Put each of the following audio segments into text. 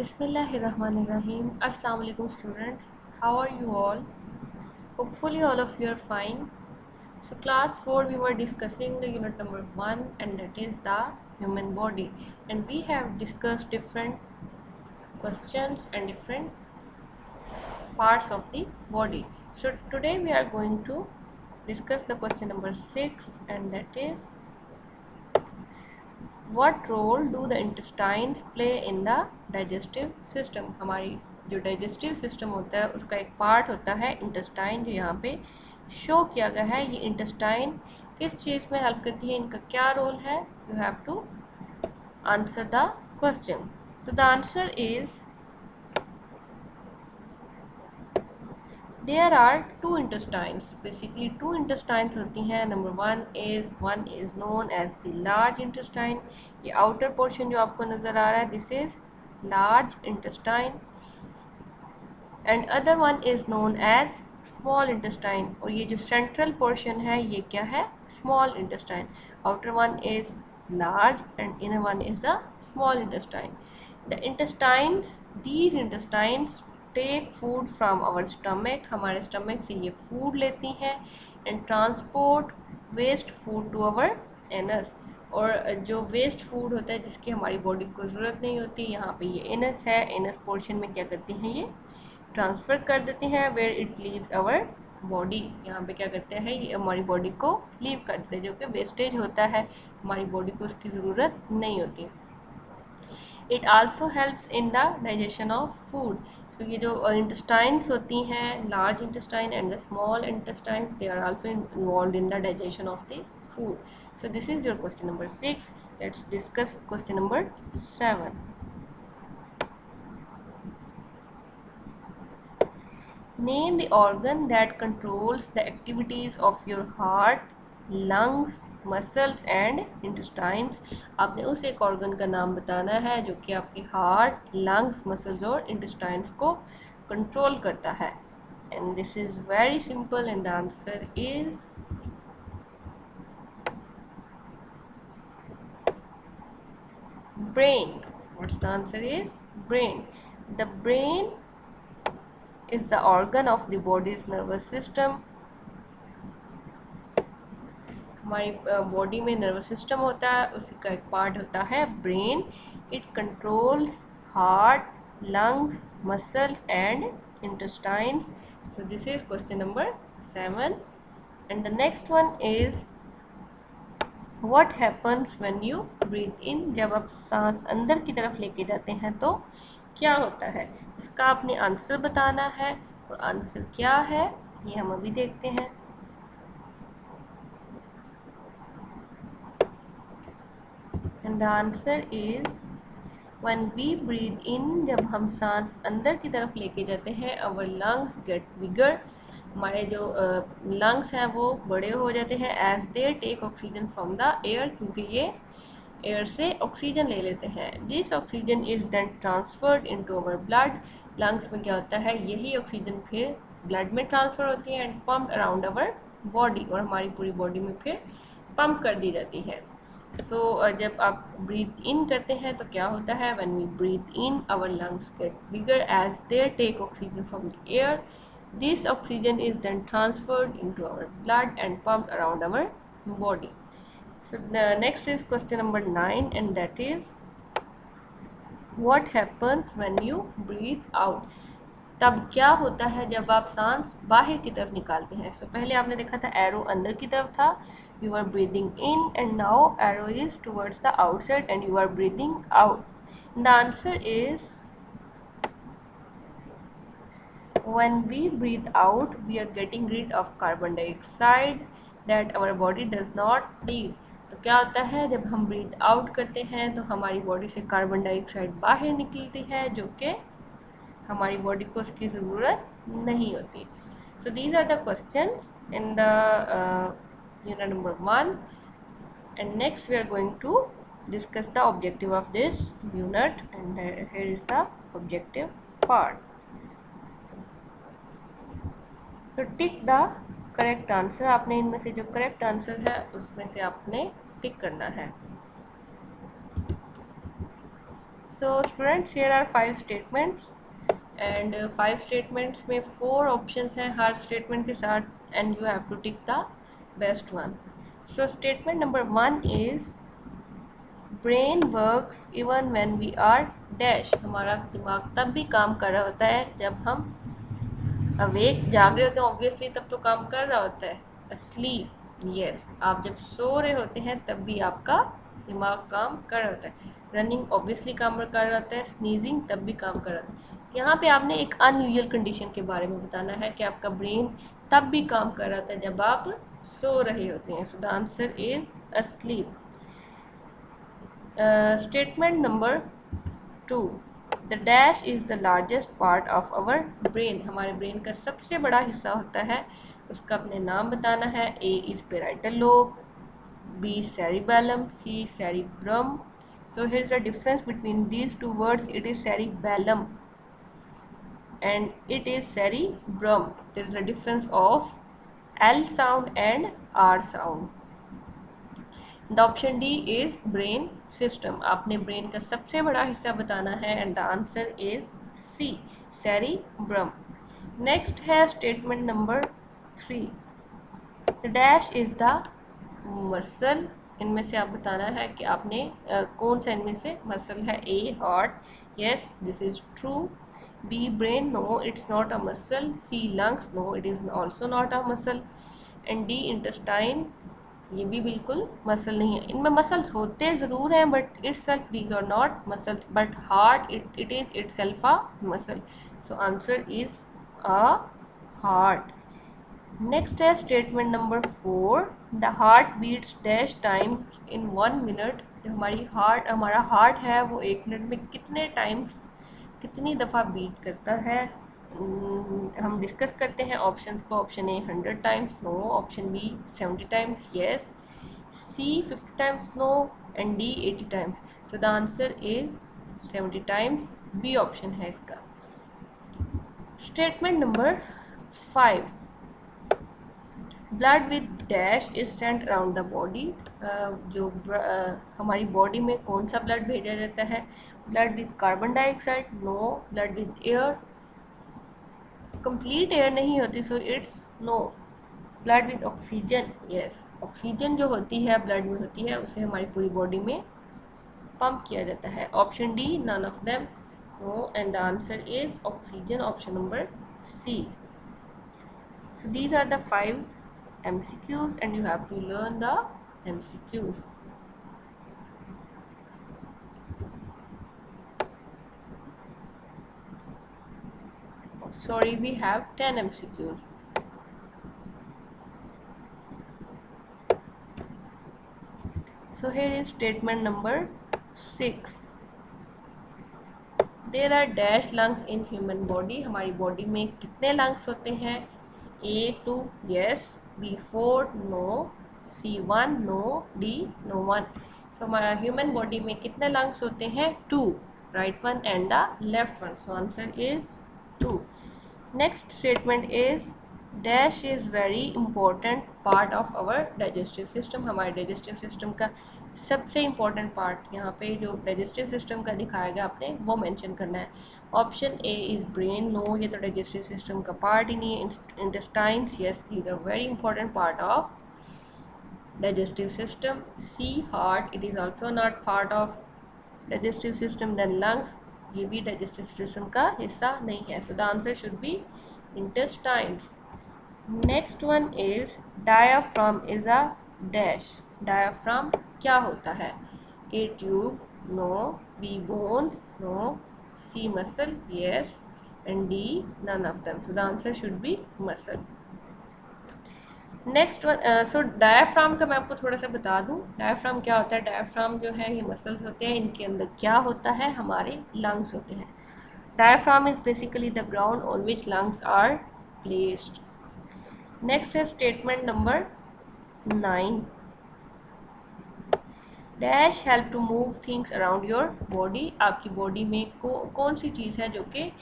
Bismillahirrahmanirrahim. Assalamu alaikum students. How are you all? Hopefully all of you are fine. So class 4 we were discussing the unit number 1 and that is the human body, and we have discussed different questions and different parts of the body. So today we are going to discuss the question number 6 and that is what role do the intestines play in the digestive system। हमारी जो digestive system होता है उसका एक part होता है intestine, जो यहाँ पे शो किया गया है। ये इंटेस्टाइन किस चीज़ में हेल्प करती है, इनका क्या रोल है? You have to answer the question. So the answer is there are two intestines, basically two intestines होती हैं। Number one is known as the large intestine, ये outer portion जो आपको नज़र आ रहा है this is large intestine, and other one is known as small intestine, और ये जो central portion है ये क्या है? small intestine. Outer one is large and inner one is the small intestine. The intestines, these intestines take food from our stomach, हमारे stomach से ये फूड लेती हैं, and transport waste food to our anus, और जो waste food होता है जिसकी हमारी बॉडी को ज़रूरत नहीं होती, यहाँ पे ये एनस है, एनस पोर्शन में क्या करती हैं ये ट्रांसफ़र कर देती हैं where it leaves our body, यहाँ पे क्या करते हैं ये हमारी बॉडी को लीव कर देते हैं, जो कि वेस्टेज होता है, हमारी बॉडी को उसकी ज़रूरत नहीं होती। It also helps in the digestion of food. तो ये जो इंटेस्टाइन्स होती हैं, large intestine and the small intestines, they are also involved in the digestion of the food. So this is your question number 6. Let's discuss question number 7. Name the organ that controls the activities of your heart, lungs, muscles and intestines. आपने उस एक organ का नाम बताना है जो कि आपके हार्ट, लंग्स, मसल्स और इंटेस्टाइन्स को कंट्रोल करता है। And this is very simple and the answer is brain. What's the answer is brain. The brain is the organ of the body's nervous system. हमारी बॉडी में nervous system होता है, उसी का एक पार्ट होता है brain. It controls heart, lungs, muscles and intestines. So this is question number 7. And the next one is what happens when you breathe in. जब आप सांस अंदर की तरफ लेके जाते हैं तो क्या होता है, इसका आपने आंसर बताना है, और आंसर क्या है ये हम अभी देखते हैं. And the answer is when we breathe in, जब हम सांस अंदर की तरफ लेके जाते हैं, our lungs get bigger, हमारे जो लंग्स हैं वो बड़े हो जाते हैं, as they take oxygen from the air, क्योंकि ये एयर से ऑक्सीजन ले लेते हैं. This oxygen is then transferred into our blood. Lungs में क्या होता है, यही ऑक्सीजन फिर ब्लड में ट्रांसफ़र होती है and pump around our body, और हमारी पूरी बॉडी में फिर पम्प कर दी जाती है. सो जब आप ब्रीथ इन करते हैं तो क्या होता है, when we breathe in our lungs get bigger as they take oxygen from the air. This oxygen is then transferred into our blood and pump around our body. So the next is question number 9, and that is what happens when you breathe out. तब क्या होता है जब आप सांस बाहर की तरफ निकालते हैं. So पहले आपने देखा था एरो अंदर की तरफ था, you are breathing in, and now arrow is towards the outside and you are breathing out. The answer is when we breathe out we are getting rid of carbon dioxide that our body does not need. तो क्या होता है जब हम breathe out करते हैं तो हमारी बॉडी से कार्बन डाइऑक्साइड बाहर निकलती है, जो कि हमारी बॉडी को उसकी ज़रूरत नहीं होती. So these are the questions in the unit number 1, and next we are going to discuss the objective of this unit, and here is the objective part. So tick the correct answer. आपने इनमें से जो correct answer है उसमें से आपने टिक करना है. So students, here are 5 statements and 5 statements में 4 options हैं हर statement के साथ, and you have to tick the best one. So statement number 1 is brain works even when we are dash. हमारा दिमाग तब भी काम कर रहा होता है जब हम अवेक जाग रहे होते हैं, ऑब्वियसली तब तो काम कर रहा होता है. asleep, yes, आप जब सो रहे होते हैं तब भी आपका दिमाग काम कर रहा होता है. रनिंग ऑब्वियसली काम कर रहा होता है, स्नीजिंग तब भी काम कर रहा होता है. यहाँ पे आपने एक अनयूजुअल कंडीशन के बारे में बताना है कि आपका ब्रेन तब भी काम कर रहा होता है जब आप सो रहे होते हैं. So the answer is asleep. Statement number 2, the dash is the largest part of our brain. हमारे ब्रेन का सबसे बड़ा हिस्सा होता है, उसका अपने नाम बताना है. A is parietal lobe, B cerebellum, C cerebrum. So here is the difference between these two words. It is cerebellum and it is cerebrum. There is a difference of L sound and R sound. The option D is brain system. आपने brain का सबसे बड़ा हिस्सा बताना है and the answer is C, cerebrum. Next है statement number 3. The dash is the muscle. इनमें से आप बताना है कि आपने कौन सा इनमें से मसल है. A heart, yes, this is true. B brain, no, it's not a muscle. C lungs, no, it is also not a muscle. And D intestine, ये भी बिल्कुल मसल नहीं है. इनमें मसल्स होते ज़रूर हैं but itself these are not muscles, but heart it is itself a muscle. So answer is a heart. Next है statement number 4. The heart beats dash times in 1 minute. जो हमारा हार्ट है वो 1 मिनट में कितने टाइम्स, कितनी दफ़ा beat करता है. हम डिस्कस करते हैं ऑप्शंस को. Option A 100 times, no. Option B 70 times, yes. C 50 times, no. And D 80 times. So the answer is 70 times. B option है इसका. Statement number 5. Blood with dash is sent around the body. हमारी body में कौन सा blood भेजा जाता है. Blood with carbon dioxide, no. Blood with air, complete air नहीं होती, so it's no. Blood with oxygen, yes. Oxygen जो होती है ब्लड में होती है उसे हमारी पूरी बॉडी में पंप किया जाता है. Option D none of them, no. And the answer is oxygen, option number C. So these are the 5 MCQs and you have to learn the MCQs. Sorry, we have 10 MCQs. So here is statement number 6. There are dash lungs in human body. हमारी body में कितने lungs होते हैं. A2, yes. B4, no. C1, no. D, no 1. So हमारा human body में कितने lungs होते हैं. 2, right one and the left one. So answer is 2. Next statement is dash is very important part of our digestive system. हमारे digestive system का सबसे important part यहाँ पे जो digestive system का दिखाया गया आपने वो mention करना है. Option A is brain, no. ये तो डाइजेस्टिव सिस्टम का पार्ट ही नहीं है. Intestines, yes, these are very important part of digestive system. C heart, it is also not part of digestive system. Then lungs, ये भी डाइजेस्टिव सिस्टम का हिस्सा नहीं है. So the answer should be intestines. Next one is diaphragm is a dash. Diaphragm क्या होता है. A tube, no. B bones, no. C muscle, yes. And D none of them. So the answer should be muscle. Next one, so diaphragm का मैं आपको थोड़ा सा बता दूं. diaphragm क्या होता है. diaphragm जो है ये muscles होते हैं. इनके अंदर क्या होता है, हमारे lungs होते हैं. diaphragm is basically the ground on which lungs are placed. Next है statement number 9. Dash help to move things around your body. आपकी बॉडी में कौन सी चीज़ है जो कि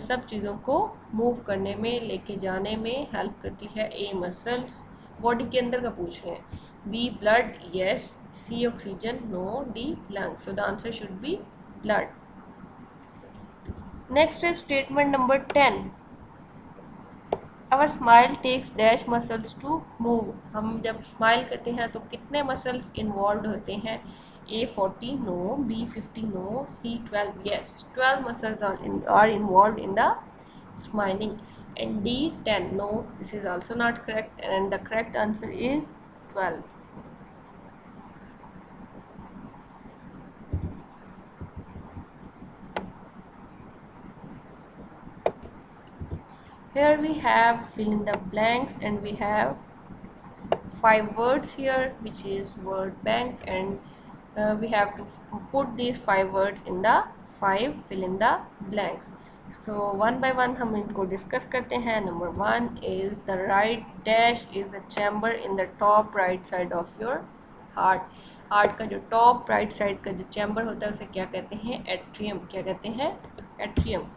सब चीज़ों को मूव करने में, लेके जाने में हेल्प करती है. ए मसल्स, बॉडी के अंदर का पूछ रहे हैं. B blood, yes. C oxygen, no. D lungs. So the answer should be blood. Next है statement number 10, our smile takes dash muscles to move. हम जब स्माइल करते हैं तो कितने मसल्स इन्वॉल्व होते हैं? A40 no, B50 no, C12 yes, 12 muscles are involved in the smiling, and D10 no, this is also not correct, and the correct answer is 12. Here we have fill in the blanks, and we have 5 words here, which is word bank, and we have to put these 5 words in the 5 fill in the blanks. So one by one हम इनको discuss करते हैं. Number 1 is the right dash is a chamber in the top right side of your heart. Heart का जो top right side का जो chamber होता है उसे क्या कहते हैं? एट्रियम. क्या कहते हैं? Atrium.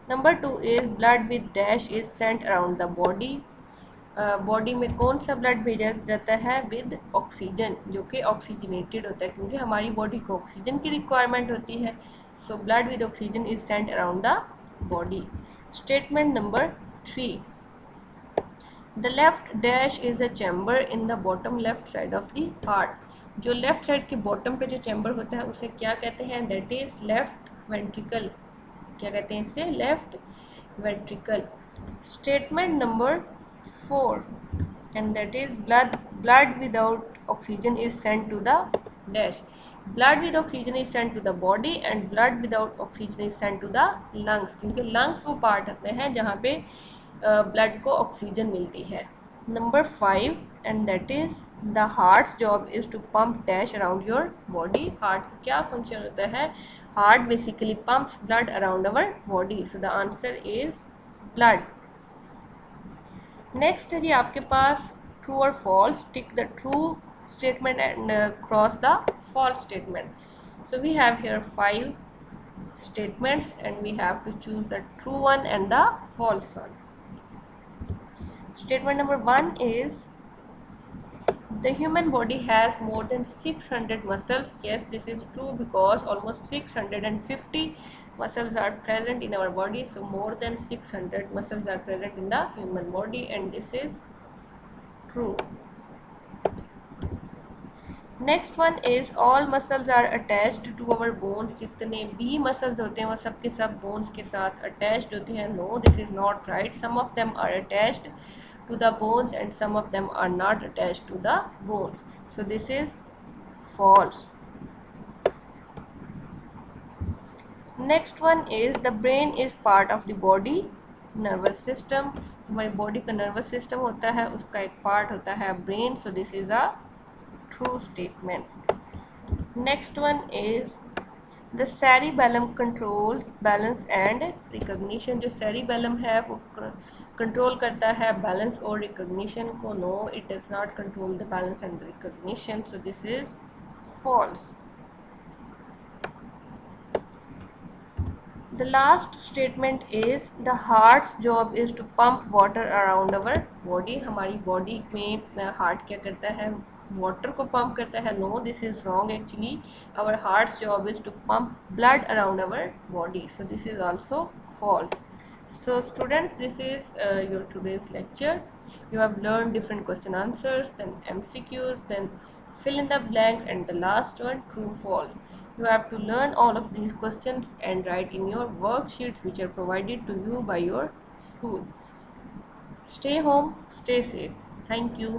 Number 2 is blood with dash is sent around the body. Body में कौन सा ब्लड भेजा जाता है? विद ऑक्सीजन, जो कि ऑक्सीजनेटेड होता है, क्योंकि हमारी बॉडी को ऑक्सीजन की रिक्वायरमेंट होती है. So blood with oxygen is sent around the body. Statement number 3, the left dash is a chamber in the bottom left side of the heart. जो लेफ्ट साइड के बॉटम पे जो chamber होता है उसे क्या कहते हैं? That is left ventricle. क्या कहते हैं इसे? Left ventricle. Statement number 4, and that is blood without oxygen is sent to the dash. Blood with oxygen is sent to the body and blood without oxygen is sent to the lungs, क्योंकि lungs वो part होते हैं जहाँ पे blood को oxygen मिलती है. Number 5, and that is the heart's job is to pump dash around your body. Heart का क्या फंक्शन होता है? Heart basically pumps blood around our body, so the answer is blood. Next है जी आपके पास ट्रू और false. Tick the true statement and cross the false statement. So we have here 5 statements and we have to choose the true one and the false one. Statement number 1 is the human body has more than 600 muscles. Yes, this is true because almost 650 muscles are present in our body. So more than 600 muscles are present in the human body, and this is true. Next one is all muscles are attached to our bones. जितने भी muscles होते हैं वो सब के सब bones के साथ अटैच्ड होते हैं. No, this is not right. Some of them are attached to the bones and some of them are not attached to the bones, so this is false. Next one is the brain is part of the body nervous system. हमारी body का nervous system होता है, उसका एक part होता है brain. so this is a true statement. Next one is the cerebellum controls balance and recognition. जो cerebellum है वो कंट्रोल करता है बैलेंस और रिकग्निशन को. No, it does not control the balance and recognition, so this is false. The last statement is the heart's job is to pump water around our body. हमारी body में heart क्या करता है? Water को pump करता है. No, this is wrong. Actually our heart's job is to pump blood around our body, so this is also false. So students, this is your today's lecture. You have learned different question answers, then MCQs, then fill in the blanks, and the last one true false. You have to learn all of these questions and write in your worksheets which are provided to you by your school. Stay home, stay safe. Thank you.